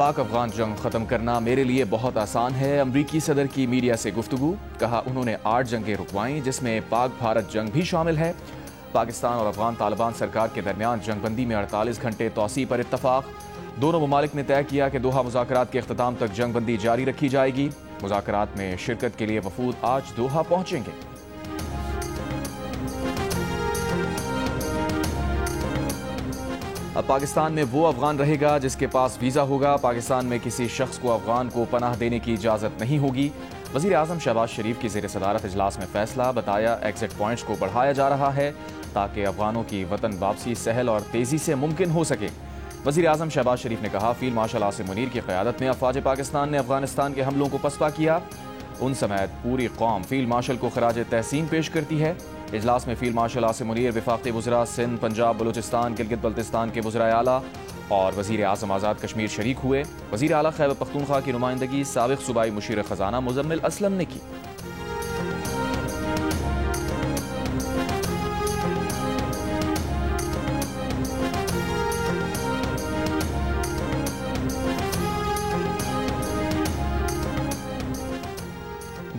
پاک افغان جنگ ختم کرنا میرے لیے بہت آسان ہے۔ امریکی صدر کی میڈیا سے گفتگو، کہا انہوں نے 8 جنگیں رکوائیں جس میں پاک بھارت جنگ بھی شامل ہے۔ پاکستان اور افغان طالبان سرکار کے درمیان جنگ بندی میں 48 گھنٹے توسیع پر اتفاق۔ دونوں ممالک نے طے کیا کہ دوحہ مذاکرات کے اختتام تک جنگ بندی جاری رکھی جائے گی۔ مذاکرات میں شرکت کے لیے وفود آج دوحہ پہنچیں گے۔ اب پاکستان میں وہ افغان رہے گا جس کے پاس ویزا ہوگا۔ پاکستان میں کسی شخص کو افغان کو پناہ دینے کی اجازت نہیں ہوگی۔ وزیر اعظم شہباز شریف کی زیر صدارت اجلاس میں فیصلہ، بتایا ایگزٹ پوائنٹس کو بڑھایا جا رہا ہے تاکہ افغانوں کی وطن واپسی سہل اور تیزی سے ممکن ہو سکے۔ وزیر اعظم شہباز شریف نے کہا فیلڈ مارشل عاصم منیر کی قیادت میں افواج پاکستان نے افغانستان کے حملوں کو پسپا کیا۔ ان سمیت پوری قوم فیلڈ مارشل کو خراج تحسین پیش کرتی ہے۔ اجلاس میں فیلڈ مارشل عاصم منیر، وفاقی وزراء سندھ، پنجاب، بلوچستان، گلگت بلتستان کے وزرائے اعلیٰ اور وزیر اعظم آزاد کشمیر شریک ہوئے۔ وزیر اعلیٰ خیبر پختونخوا کی نمائندگی سابق صوبائی مشیر خزانہ مزمل اسلم نے کی۔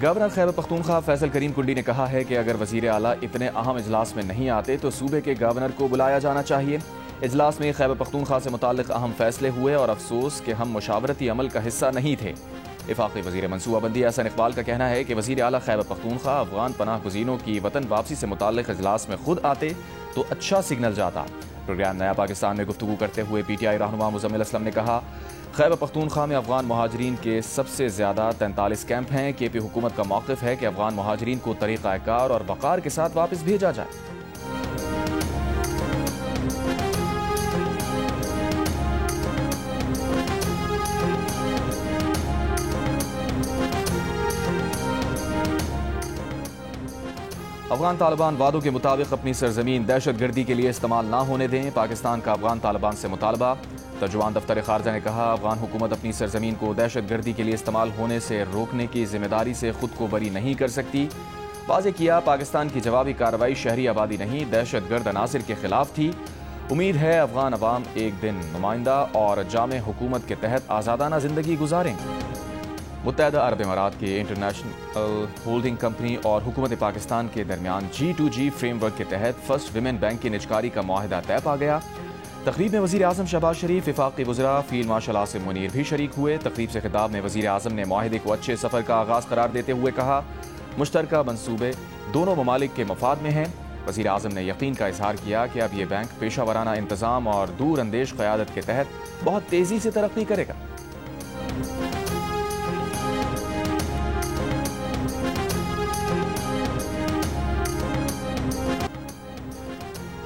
گورنر خیبر پختونخوا فیصل کریم کنڈی نے کہا ہے کہ اگر وزیر اعلیٰ اتنے اہم اجلاس میں نہیں آتے تو صوبے کے گورنر کو بلایا جانا چاہیے۔ اجلاس میں خیبر پختونخوا سے متعلق اہم فیصلے ہوئے اور افسوس کہ ہم مشاورتی عمل کا حصہ نہیں تھے۔ وفاقی وزیر منصوبہ بندی احسن اقبال کا کہنا ہے کہ وزیر اعلیٰ خیبر پختونخوا افغان پناہ گزینوں کی وطن واپسی سے متعلق اجلاس میں خود آتے تو اچھا سگنل جاتا۔ پروگرام نیا پاکستان میں گفتگو کرتے ہوئے پی ٹی آئی رہنما مزمل اسلم نے کہا خیبر پختونخوا میں افغان مہاجرین کے سب سے زیادہ 43 کیمپ ہیں۔ کے پی حکومت کا موقف ہے کہ افغان مہاجرین کو طریقہ کار اور وقار کے ساتھ واپس بھیجا جائے۔ افغان طالبان وعدوں کے مطابق اپنی سرزمین دہشت گردی کے لیے استعمال نہ ہونے دیں، پاکستان کا افغان طالبان سے مطالبہ۔ ترجمان دفتر خارجہ نے کہا افغان حکومت اپنی سرزمین کو دہشت گردی کے لیے استعمال ہونے سے روکنے کی ذمہ داری سے خود کو بری نہیں کر سکتی۔ واضح کیا پاکستان کی جوابی کارروائی شہری آبادی نہیں دہشت گرد عناصر کے خلاف تھی۔ امید ہے افغان عوام ایک دن نمائندہ اور جامع حکومت کے تحت آزادانہ زندگی گزاریں گے۔ متحدہ عرب امارات کے انٹرنیشنل ہولڈنگ کمپنی اور حکومت پاکستان کے درمیان G2G فریم ورک کے تحت فرسٹ ویمن بینک کی نجکاری کا معاہدہ طے پا گیا۔ تقریب میں وزیر اعظم شہباز شریف، وفاقی وزراء، فیلڈ مارشل عاصم منیر بھی شریک ہوئے۔ تقریب سے خطاب میں وزیر اعظم نے معاہدے کو اچھے سفر کا آغاز قرار دیتے ہوئے کہا مشترکہ منصوبے دونوں ممالک کے مفاد میں ہیں۔ وزیر اعظم نے یقین کا اظہار کیا کہ اب یہ بینک پیشہ ورانہ انتظام اور دور اندیش قیادت کے تحت بہت تیزی سے ترقی کرے گا۔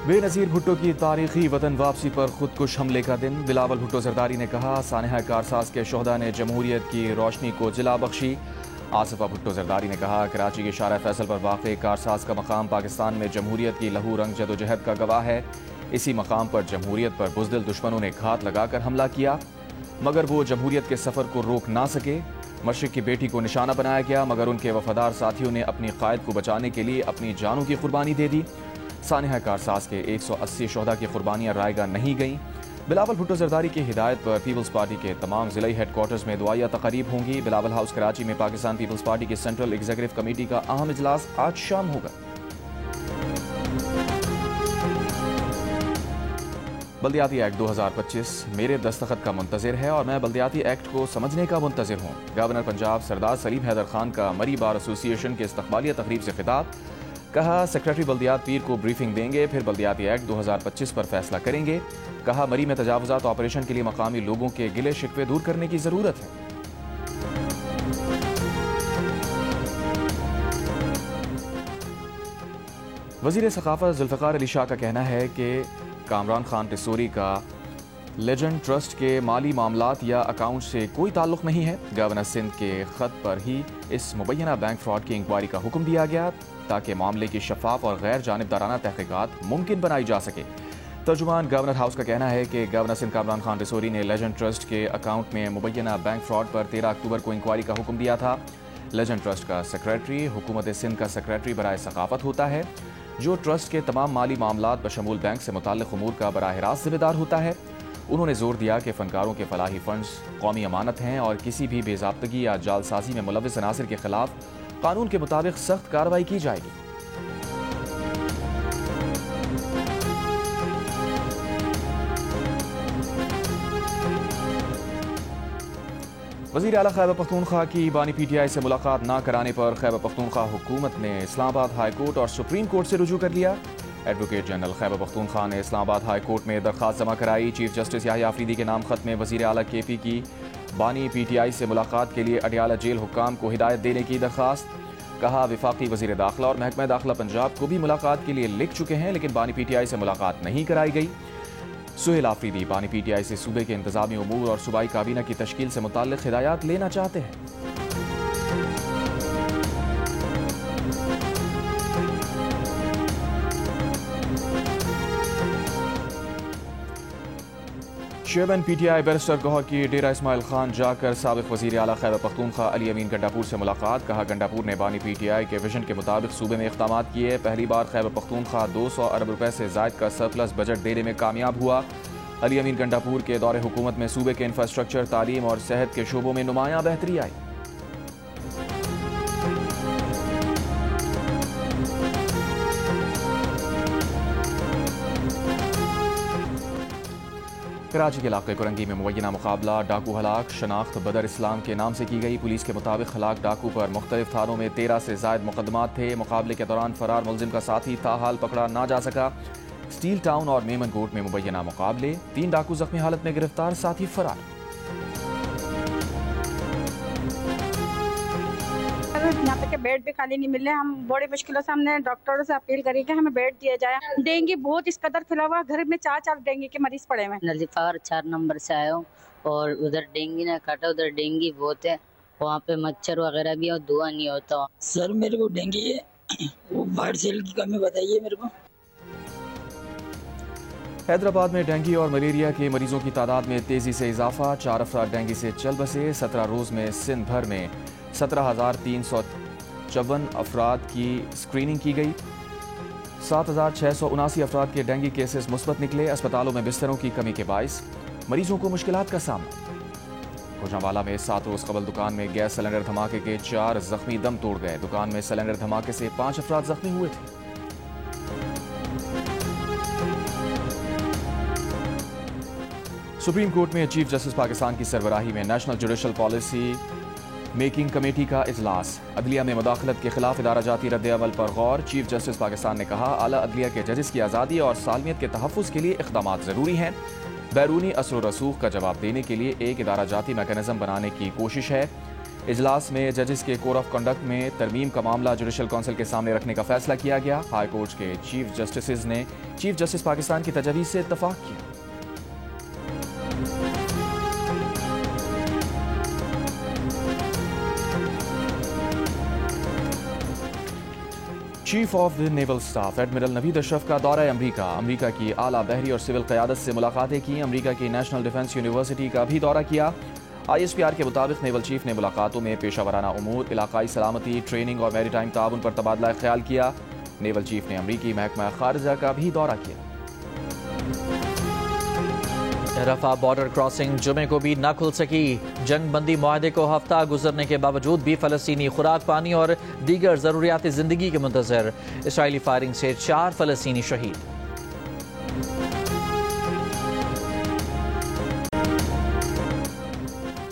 بے نظیر بھٹو کی تاریخی وطن واپسی پر خودکش حملے کا دن، بلاول بھٹو زرداری نے کہا سانحہ کارساز کے شہداء نے جمہوریت کی روشنی کو جلا بخشی۔ آصفہ بھٹو زرداری نے کہا کراچی کے شارع فیصل پر واقع کارساز کا مقام پاکستان میں جمہوریت کی لہو رنگ جدوجہد کا گواہ ہے۔ اسی مقام پر جمہوریت پر بزدل دشمنوں نے گھات لگا کر حملہ کیا مگر وہ جمہوریت کے سفر کو روک نہ سکے۔ مشرق کی بیٹی کو نشانہ بنایا گیا مگر ان کے وفادار ساتھیوں نے اپنی قائد کو بچانے کے لیے اپنی جانوں کی قربانی دے دی۔ سانحہ کارساز کے 180 شہداء کی قربانیاں رائے گاہ نہیں گئیں۔ بلاول بھٹو زرداری کی ہدایت پر پیپلز پارٹی کے تمام ضلعی ہیڈ کوارٹرز میں دعائیہ تقاریب ہوں گی۔ بلاول ہاؤس کراچی میں پاکستان پیپلز پارٹی کی سینٹرل ایگزیکٹو کمیٹی کا اہم اجلاس آج شام ہوگا۔ بلدیاتی ایکٹ 2025 میرے دستخط کا منتظر ہے اور میں بلدیاتی ایکٹ کو سمجھنے کا منتظر ہوں۔ گورنر پنجاب سردار سلیم حیدر خان کا مری بار ایسوسی ایشن کے استقبالیہ تقریب سے خطاب، کہا سیکریٹری بلدیات پیر کو بریفنگ دیں گے پھر بلدیاتی ایکٹ 2025 پر فیصلہ کریں گے۔ کہا مری میں تجاوزات آپریشن کے لیے مقامی لوگوں کے گلے شکوے دور کرنے کی ضرورت ہے۔ وزیر ثقافت ذوالفقار علی شاہ کا کہنا ہے کہ کامران خان ٹیسوری کا لیجنڈ ٹرسٹ کے مالی معاملات یا اکاؤنٹ سے کوئی تعلق نہیں ہے۔ گورنر سندھ کے خط پر ہی اس مبینہ بینک فراڈ کی انکوائری کا حکم دیا گیا تاکہ معاملے کی شفاف اور غیر جانبدارانہ تحقیقات ممکن بنائی جا سکے۔ ترجمان گورنر ہاؤس کا کہنا ہے کہ گورنر سندھ کامران خان ٹیسوری نے لیجنڈ ٹرسٹ کے اکاؤنٹ میں مبینہ بینک فراڈ پر 13 اکتوبر کو انکوائری کا حکم دیا تھا۔ لیجنڈ ٹرسٹ کا سیکریٹری حکومت سندھ کا سیکریٹری برائے ثقافت ہوتا ہے جو ٹرسٹ کے تمام مالی معاملات بشمول بینک سے متعلق امور کا براہ راست ذمہ دار ہوتا ہے۔ انہوں نے زور دیا کہ فنکاروں کے فلاحی فنڈز قومی امانت ہیں اور کسی بھی بے ضابطگی یا جعل سازی میں ملوث عناصر کے خلاف قانون کے مطابق سخت کارروائی کی جائے گی۔ وزیر اعلیٰ خیبر پختونخوا کی بانی پی ٹی آئی سے ملاقات نہ کرانے پر خیبر پختونخوا حکومت نے اسلام آباد ہائی کورٹ اور سپریم کورٹ سے رجوع کر لیا۔ ایڈوکیٹ جنرل خیبر پختونخوا نے اسلام آباد ہائی کورٹ میں درخواست جمع کرائی۔ چیف جسٹس یحییٰ آفریدی کے نام خط میں وزیر اعلیٰ کے پی کی بانی پی ٹی آئی سے ملاقات کے لیے اڈیالہ جیل حکام کو ہدایت دینے کی درخواست۔ کہا وفاقی وزیر داخلہ اور محکمہ داخلہ پنجاب کو بھی ملاقات کے لیے لکھ چکے ہیں، لیکن بانی پی ٹی آئی سے ملاقات نہیں کرائی گئی۔ سہیل آفریدی بانی پی ٹی آئی سے صوبے کے انتظامی امور اور صوبائی کابینہ کی تشکیل سے متعلق ہدایات لینا چاہتے ہیں۔ Chairman P T I barrister Gohar کی ڈیرہ اسماعیل خان جا کر سابق وزیر اعلیٰ خیبر پختونخوا علی امین گنڈاپور سے ملاقات۔ کہا گنڈاپور نے بانی پی ٹی آئی کے ویژن کے مطابق صوبے میں اقدامات کیے۔ پہلی بار خیبر پختونخوا 200 ارب روپے سے زائد کا سرپلس بجٹ دینے میں کامیاب ہوا۔ علی امین گنڈاپور کے دور حکومت میں صوبے کے انفراسٹرکچر، تعلیم اور صحت کے شعبوں میں نمایاں بہتری آئی۔ کراچی کے علاقے کرنگی میں مبینہ مقابلہ، ڈاکو ہلاک، شناخت بدر اسلام کے نام سے کی گئی۔ پولیس کے مطابق ہلاک ڈاکو پر مختلف تھانوں میں 13 سے زائد مقدمات تھے۔ مقابلے کے دوران فرار ملزم کا ساتھی تاحال پکڑا نہ جا سکا۔ اسٹیل ٹاؤن اور میمن کوٹ میں مبینہ مقابلے، 3 ڈاکو زخمی حالت میں گرفتار، ساتھی فرار۔ یہاں تک کہ بیڈ بھی خالی نہیں مل رہے، ہم بڑی مشکلوں سے ہم نے ڈاکٹروں سے اپیل کری کہ ہمیں بیڈ دیا جائے۔ ڈینگی بہت اس قدر پھیلا ہوا، گھر میں 4 ڈینگی کے مریض پڑے ہوئے ہیں۔ نظیفار 4 نمبر سے آیا ہوں اور ادھر ڈینگی نے کاٹا، ادھر ڈینگی بہت ہے، وہاں پہ مچھر وغیرہ بھی اور دھواں نہیں ہوتا۔ سر میرے کو ڈینگی ہے، وہ باہر سیل کی کمی بتائیے میرے کو۔ حیدرآباد میں ڈینگی اور ملیریا کے مریضوں کی تعداد میں تیزی سے اضافہ، 4 افراد ڈینگی سے چل بسے۔ 17 روز میں سندھ بھر میں 17,354 افراد کی اسکریننگ کی گئی۔ 7,679 افراد کے ڈینگی کیسز مثبت نکلے۔ اسپتالوں میں بستروں کی کمی کے باعث مریضوں کو مشکلات کا سامنا۔ کوجاوالا میں 7 روز قبل دکان میں گیس سلنڈر دھماکے کے 4 زخمی دم توڑ گئے۔ دکان میں سلنڈر دھماکے سے 5 افراد زخمی ہوئے تھے۔ سپریم کورٹ میں چیف جسٹس پاکستان کی سربراہی میں national judicial policy making committee کا اجلاس۔ عدلیہ میں مداخلت کے خلاف ادارہ جاتی رد عمل پر غور۔ چیف جسٹس پاکستان نے کہا اعلیٰ عدلیہ کے ججز کی آزادی اور سالمیت کے تحفظ کے لیے اقدامات ضروری ہیں۔ بیرونی اثر و رسوخ کا جواب دینے کے لیے ایک ادارہ جاتی میکانزم بنانے کی کوشش ہے۔ اجلاس میں ججز کے کوڈ آف کنڈکٹ میں ترمیم کا معاملہ جوڈیشل کونسل کے سامنے رکھنے کا فیصلہ کیا گیا۔ ہائی کورٹ کے چیف جسٹسز نے چیف جسٹس پاکستان کی تجویز سے اتفاق کیا۔ Chief of the naval staff admiral Naveed Ashraf کا دورہ امریکہ۔ امریکہ کی اعلیٰ بحری اور سول قیادت سے ملاقاتیں کی۔ امریکہ کی نیشنل ڈیفنس یونیورسٹی کا بھی دورہ کیا۔ آئی ایس پی آر کے مطابق نیول چیف نے ملاقاتوں میں پیشہ ورانہ امور، علاقائی سلامتی، ٹریننگ اور میری ٹائم تعاون پر تبادلہ خیال کیا۔ نیول چیف نے امریکی محکمہ خارجہ کا بھی دورہ کیا۔ رفح بارڈر کراسنگ جمعے کو بھی نہ کھل سکی۔ جنگ بندی معاہدے کو ہفتہ گزرنے کے باوجود بھی فلسطینی خوراک پانی اور دیگر ضروریات زندگی کے منتظر۔ اسرائیلی فائرنگ سے 4 فلسطینی شہید۔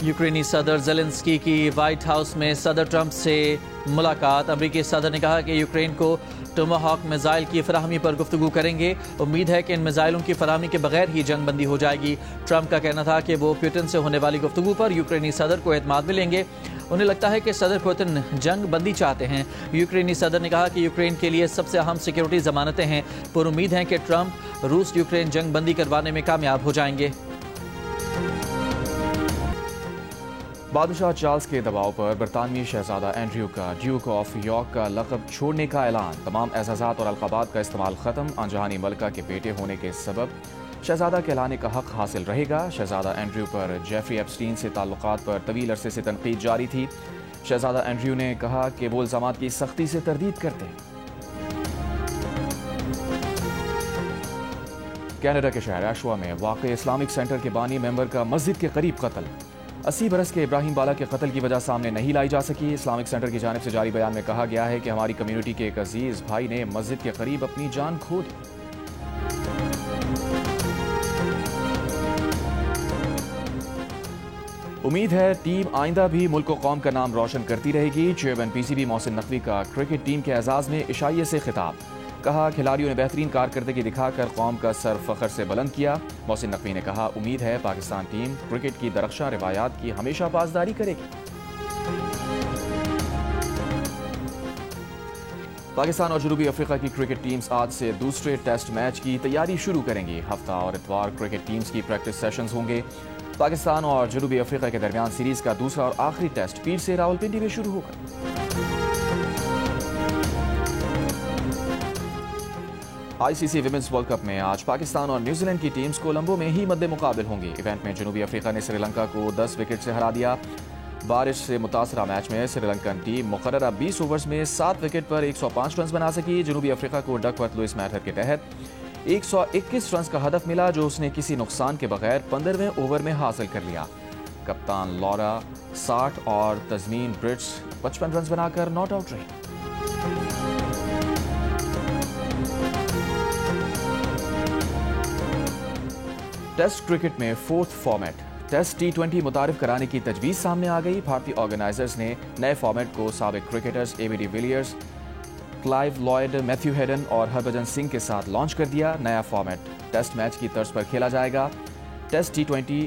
یوکرینی صدر زیلنسکی کی وائٹ ہاؤس میں صدر ٹرمپ سے ملاقات۔ امریکی صدر نے کہا کہ یوکرین کو ٹوماہاک میزائل کی فراہمی پر گفتگو کریں گے۔ امید ہے کہ ان میزائلوں کی فراہمی کے بغیر ہی جنگ بندی ہو جائے گی۔ ٹرمپ کا کہنا تھا کہ وہ پیوٹن سے ہونے والی گفتگو پر یوکرینی صدر کو اعتماد ملیں گے۔ انہیں لگتا ہے کہ صدر پوتن جنگ بندی چاہتے ہیں۔ یوکرینی صدر نے کہا کہ یوکرین کے لیے سب سے اہم سیکیورٹی ضمانتیں ہیں۔ پر امید ہے کہ ٹرمپ روس یوکرین جنگ بندی کروانے میں کامیاب ہو جائیں گے۔ بادشاہ چارلز کے دباؤ پر برطانوی شہزادہ اینڈریو کا ڈیوک آف یارک کا لقب چھوڑنے کا اعلان۔ تمام اعزازات اور القابات کا استعمال ختم۔ آنجہانی ملکہ کے بیٹے ہونے کے سبب شہزادہ کہلانے کا حق حاصل رہے گا۔ شہزادہ اینڈریو پر جیفری ایپسٹین سے تعلقات پر طویل عرصے سے تنقید جاری تھی۔ شہزادہ اینڈریو نے کہا کہ وہ الزامات کی سختی سے تردید کرتے ہیں۔ کینیڈا کے شہر ایشوا میں واقع اسلامک سینٹر کے بانی ممبر کا مسجد کے قریب قتل 80 برس کے ابراہیم بالا کے قتل کی وجہ سامنے نہیں لائی جا سکی۔ اسلامک سینٹر کی جانب سے جاری بیان میں کہا گیا ہے کہ ہماری کمیونٹی کے ایک عزیز بھائی نے مسجد کے قریب اپنی جان کھو دی۔ امید ہے ٹیم آئندہ بھی ملک و قوم کا نام روشن کرتی رہے گی۔ Chairman P C B Mohsin Naqvi کا کرکٹ ٹیم کے اعزاز میں عشائیے سے خطاب، کہا کھلاڑیوں نے بہترین کارکردگی دکھا کر قوم کا سر فخر سے بلند کیا۔ محسن نقوی نے کہا امید ہے پاکستان ٹیم کرکٹ کی درخشاں روایات کی ہمیشہ پاسداری کرے گی۔ پاکستان اور جنوبی افریقہ کی کرکٹ ٹیمز آج سے دوسرے ٹیسٹ میچ کی تیاری شروع کریں گی۔ ہفتہ اور اتوار کرکٹ ٹیمز کی پریکٹس سیشنز ہوں گے۔ پاکستان اور جنوبی افریقہ کے درمیان سیریز کا دوسرا اور آخری ٹیسٹ پیر سے راولپنڈی میں شروع ہوگا۔ آئی سی سی ویمنز ورلڈ کپ میں آج پاکستان اور نیوزی لینڈ کی ٹیمز کولمبو میں ہی مد مقابل ہوں گی۔ ایونٹ میں جنوبی افریقہ نے سری لنکا کو 10 وکٹ سے ہرا دیا۔ بارش سے متاثرہ میچ میں سری لنکن ٹیم مقررہ 20 اوورز میں 7 وکٹ پر 105 رنز بنا سکی۔ جنوبی افریقہ کو ڈک ورتھ لوئس میتھڈ کے تحت 121 رنز کا ہدف ملا، جو اس نے کسی نقصان کے بغیر 15ویں اوور میں حاصل کر لیا۔ کپتان لورا 60 اور تزمین برٹس 55 رنز بنا کر ناٹ آؤٹ رہی۔ ٹیسٹ کرکٹ میں 4تھ فارمیٹ ٹیسٹ T20 متعارف کرانے کی تجویز سامنے آ گئی۔ بھارتی آرگنائزرز نے نئے فارمیٹ کو سابق cricketers A B de Villiers, Clive Lloyd, Matthew Hayden اور ہربھجن سنگھ کے ساتھ لانچ کر دیا۔ نیا فارمیٹ ٹیسٹ میچ کی طرز پر کھیلا جائے گا۔ ٹیسٹ T20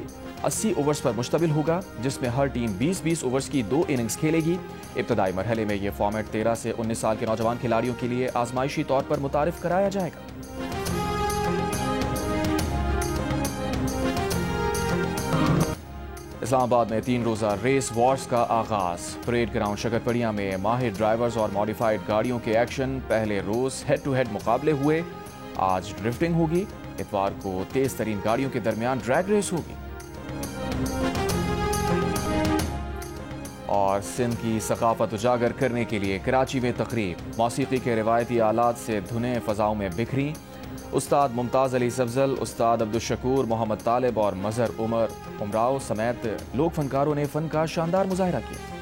80 اوورز پر مشتمل ہوگا، جس میں ہر ٹیم 20-20 اوورز کی 2 اننگز کھیلے گی۔ ابتدائی مرحلے میں یہ فارمیٹ 13 سے 19 سال کے نوجوان کھلاڑیوں کے لیے آزمائشی طور پر متعارف کرایا جائے گا۔ اسلام آباد میں 3 روزہ ریس وارز کا آغاز۔ پریڈ گراؤنڈ شکرپڑیاں میں ماہر ڈرائیورز اور ماڈیفائڈ گاڑیوں کے ایکشن۔ پہلے روز ہیڈ ٹو ہیڈ مقابلے ہوئے، آج ڈرفٹنگ ہوگی۔ اتوار کو تیز ترین گاڑیوں کے درمیان ڈریگ ریس ہوگی۔ اور سندھ کی ثقافت اجاگر کرنے کے لیے کراچی میں تقریب، موسیقی کے روایتی آلات سے دھنیں فضاؤں میں بکھری۔ استاد ممتاز علی سفضل، استاد عبدالشکور، محمد طالب اور مظہر عمر امراؤ سمیت لوک فنکاروں نے فن کا شاندار مظاہرہ کیا۔